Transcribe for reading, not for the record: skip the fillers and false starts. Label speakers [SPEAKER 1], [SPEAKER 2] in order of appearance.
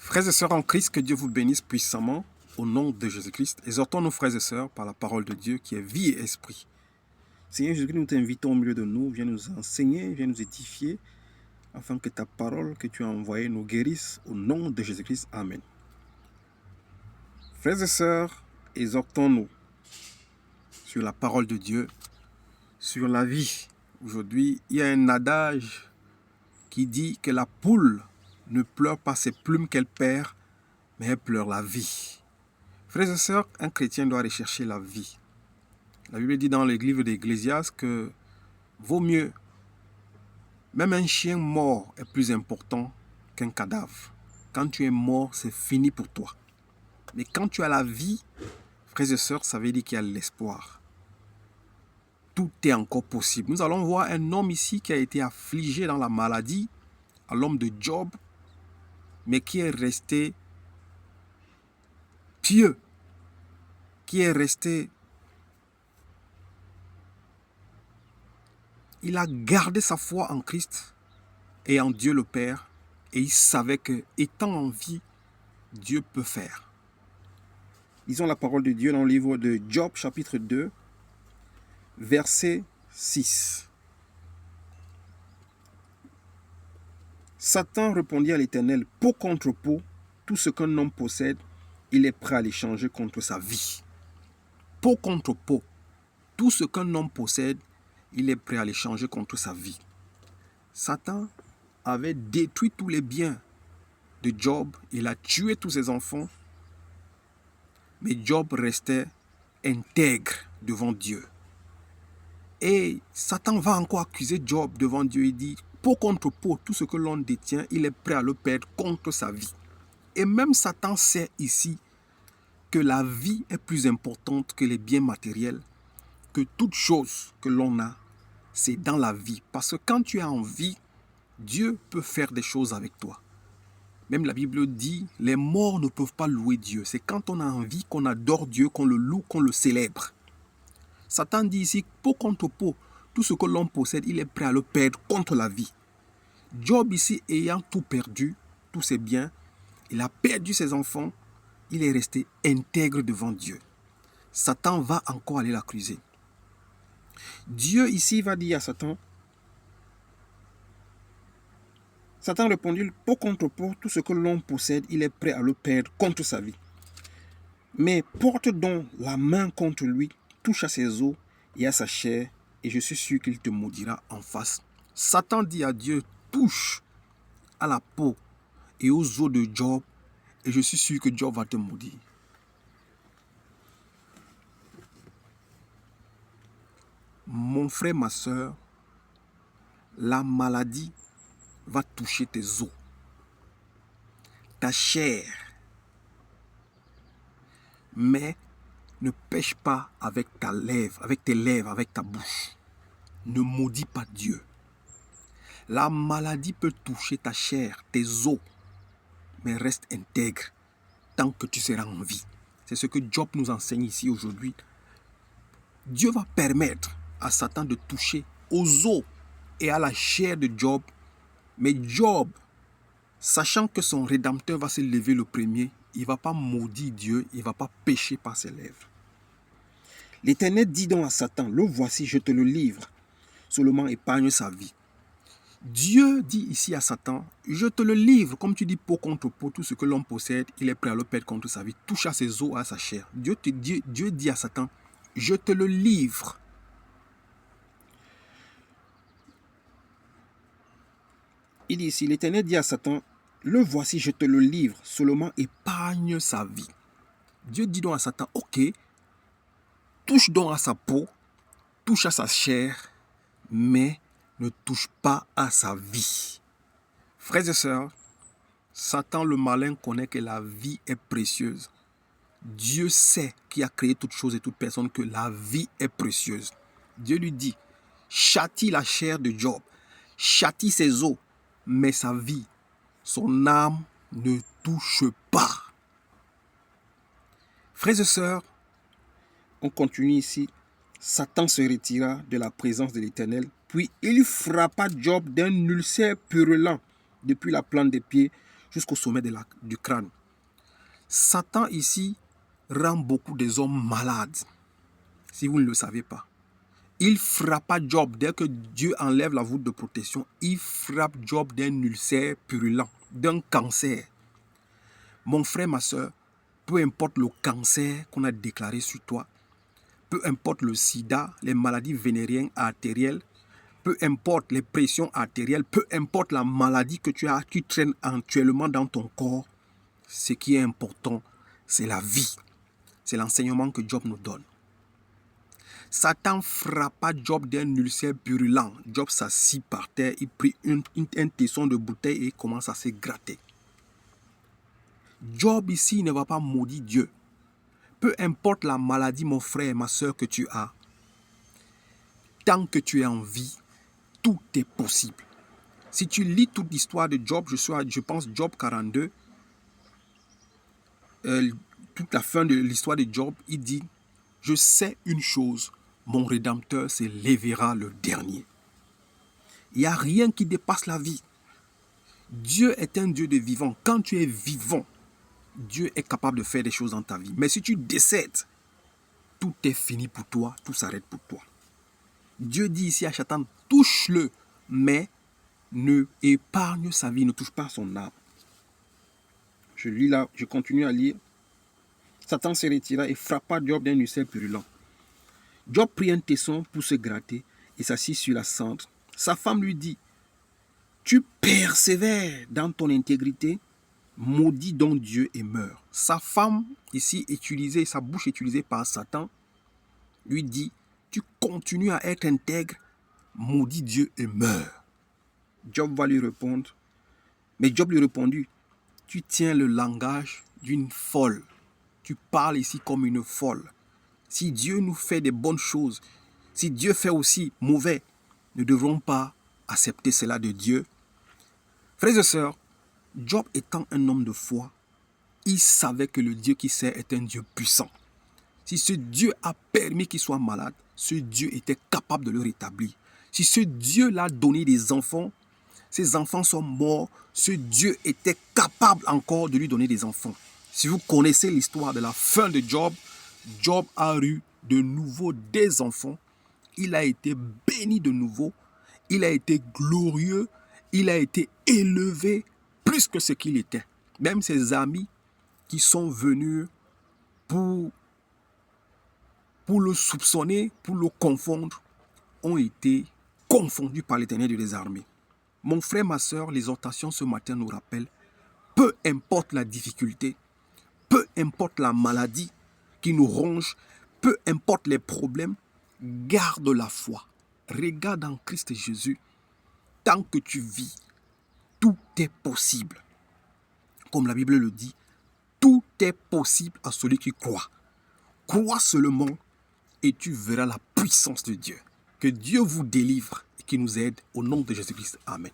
[SPEAKER 1] Frères et sœurs en Christ, que Dieu vous bénisse puissamment au nom de Jésus-Christ. Exhortons nos frères et sœurs par la parole de Dieu qui est vie et esprit. Seigneur Jésus-Christ, nous t'invitons au milieu de nous, viens nous enseigner, viens nous édifier, afin que ta parole que tu as envoyée nous guérisse au nom de Jésus-Christ. Amen. Frères et sœurs, exhortons-nous sur la parole de Dieu, sur la vie. Aujourd'hui, il y a un adage qui dit que la poule ne pleure pas ses plumes qu'elle perd, mais elle pleure la vie. Frères et sœurs, un chrétien doit rechercher la vie. La Bible dit dans le livre d'Ecclésiaste que vaut mieux, même un chien mort est plus important qu'un cadavre. Quand tu es mort, c'est fini pour toi. Mais quand tu as la vie, frères et sœurs, ça veut dire qu'il y a l'espoir. Tout est encore possible. Nous allons voir un homme ici qui a été affligé dans la maladie, à l'homme de Job, mais qui est resté pieux, qui est resté... Il a gardé sa foi en Christ et en Dieu le Père, et il savait que, étant en vie, Dieu peut faire. Lisons la parole de Dieu dans le livre de Job, chapitre 2, verset 6. Satan répondit à l'Éternel, peau contre peau, tout ce qu'un homme possède, il est prêt à l'échanger contre sa vie. Peau contre peau, tout ce qu'un homme possède, il est prêt à l'échanger contre sa vie. Satan avait détruit tous les biens de Job, il a tué tous ses enfants, mais Job restait intègre devant Dieu. Et Satan va encore accuser Job devant Dieu. Il dit, peau contre peau, tout ce que l'on détient, il est prêt à le perdre contre sa vie. Et même Satan sait ici que la vie est plus importante que les biens matériels, que toute chose que l'on a, c'est dans la vie. Parce que quand tu es en vie, Dieu peut faire des choses avec toi. Même la Bible dit, les morts ne peuvent pas louer Dieu. C'est quand on a envie qu'on adore Dieu, qu'on le loue, qu'on le célèbre. Satan dit ici, peau contre peau, tout ce que l'on possède, il est prêt à le perdre contre la vie. Job ici, ayant tout perdu, tous ses biens, il a perdu ses enfants, il est resté intègre devant Dieu. Satan va encore aller l'accuser. Dieu ici va dire à Satan, Satan répondit, peau contre peau, tout ce que l'on possède, il est prêt à le perdre contre sa vie. Mais porte donc la main contre lui, touche à ses os et à sa chair, et je suis sûr qu'il te maudira en face. Satan dit à Dieu, touche à la peau et aux os de Job, et je suis sûr que Job va te maudire. Mon frère, ma soeur, la maladie va toucher tes os, ta chair. Mais ne pêche pas avec ta lèvre, avec tes lèvres, avec ta bouche. Ne maudis pas Dieu. La maladie peut toucher ta chair, tes os, mais reste intègre tant que tu seras en vie. C'est ce que Job nous enseigne ici aujourd'hui. Dieu va permettre à Satan de toucher aux os et à la chair de Job, mais Job, sachant que son Rédempteur va se lever le premier, il ne va pas maudire Dieu, il ne va pas pécher par ses lèvres. L'Éternel dit donc à Satan, le voici, je te le livre, seulement épargne sa vie. Dieu dit ici à Satan, je te le livre, comme tu dis, peau contre peau, tout ce que l'homme possède, il est prêt à le perdre contre sa vie, touche à ses os, à sa chair. Dieu dit à Satan, je te le livre. Il dit ici, l'Éternel dit à Satan, le voici, je te le livre, seulement épargne sa vie. Dieu dit donc à Satan, ok, touche donc à sa peau, touche à sa chair, mais ne touche pas à sa vie. Frères et sœurs, Satan le malin connaît que la vie est précieuse. Dieu sait qui a créé toute chose et toute personne que la vie est précieuse. Dieu lui dit, châtie la chair de Job, châtie ses os, mais sa vie, son âme ne touche pas. Frères et sœurs, on continue ici. Satan se retira de la présence de l'Éternel, puis il frappa Job d'un ulcère purulent depuis la plante des pieds jusqu'au sommet du crâne. Satan ici rend beaucoup des hommes malades, si vous ne le savez pas. Il frappa Job dès que Dieu enlève la voûte de protection. Il frappe Job d'un ulcère purulent, d'un cancer. Mon frère, ma soeur, peu importe le cancer qu'on a déclaré sur toi, peu importe le sida, les maladies vénériennes artérielles, peu importe les pressions artérielles, peu importe la maladie que tu traînes actuellement dans ton corps, ce qui est important, c'est la vie. C'est l'enseignement que Job nous donne. Satan frappa Job d'un ulcère purulent. Job s'assit par terre, il prit un tesson de bouteille et commence à se gratter. Job ici ne va pas maudire Dieu. Peu importe la maladie, mon frère, ma soeur, que tu as, tant que tu es en vie, tout est possible. Si tu lis toute l'histoire de Job, je pense Job 42, toute la fin de l'histoire de Job, il dit, je sais une chose, mon Rédempteur s'élèvera le dernier. Il n'y a rien qui dépasse la vie. Dieu est un Dieu de vivant. Quand tu es vivant, Dieu est capable de faire des choses dans ta vie. Mais si tu décèdes, tout est fini pour toi, tout s'arrête pour toi. Dieu dit ici à Satan, touche-le, mais ne épargne sa vie, ne touche pas son âme. Je lis là, je continue à lire. Satan se retira et frappa Job d'un ulcère purulent. Job prit un tesson pour se gratter et s'assit sur la cendre. Sa femme lui dit, tu persévères dans ton intégrité, maudit donc Dieu et meurs. Sa femme, ici utilisée, sa bouche utilisée par Satan, lui dit, tu continues à être intègre, maudit Dieu et meurs. Job va lui répondre, mais Job lui répondit, tu tiens le langage d'une folle. Tu parles ici comme une folle. Si Dieu nous fait des bonnes choses, si Dieu fait aussi mauvais, ne devrons pas accepter cela de Dieu. Frères et sœurs, Job étant un homme de foi, il savait que le Dieu qui sert est un Dieu puissant. Si ce Dieu a permis qu'il soit malade, ce Dieu était capable de le rétablir. Si ce Dieu l'a donné des enfants, ses enfants sont morts, ce Dieu était capable encore de lui donner des enfants. Si vous connaissez l'histoire de la fin de Job, Job a eu de nouveau des enfants. Il a été béni de nouveau. Il a été glorieux. Il a été élevé plus que ce qu'il était. Même ses amis qui sont venus pour le soupçonner, pour le confondre, ont été confondus par l'Éternel des armées. Mon frère, ma soeur, l'exhortation ce matin nous rappelle, peu importe la difficulté, peu importe la maladie qui nous ronge, peu importe les problèmes, garde la foi. Regarde en Christ Jésus. Tant que tu vis, tout est possible. Comme la Bible le dit, tout est possible à celui qui croit. Crois seulement et tu verras la puissance de Dieu. Que Dieu vous délivre et qu'il nous aide au nom de Jésus-Christ. Amen.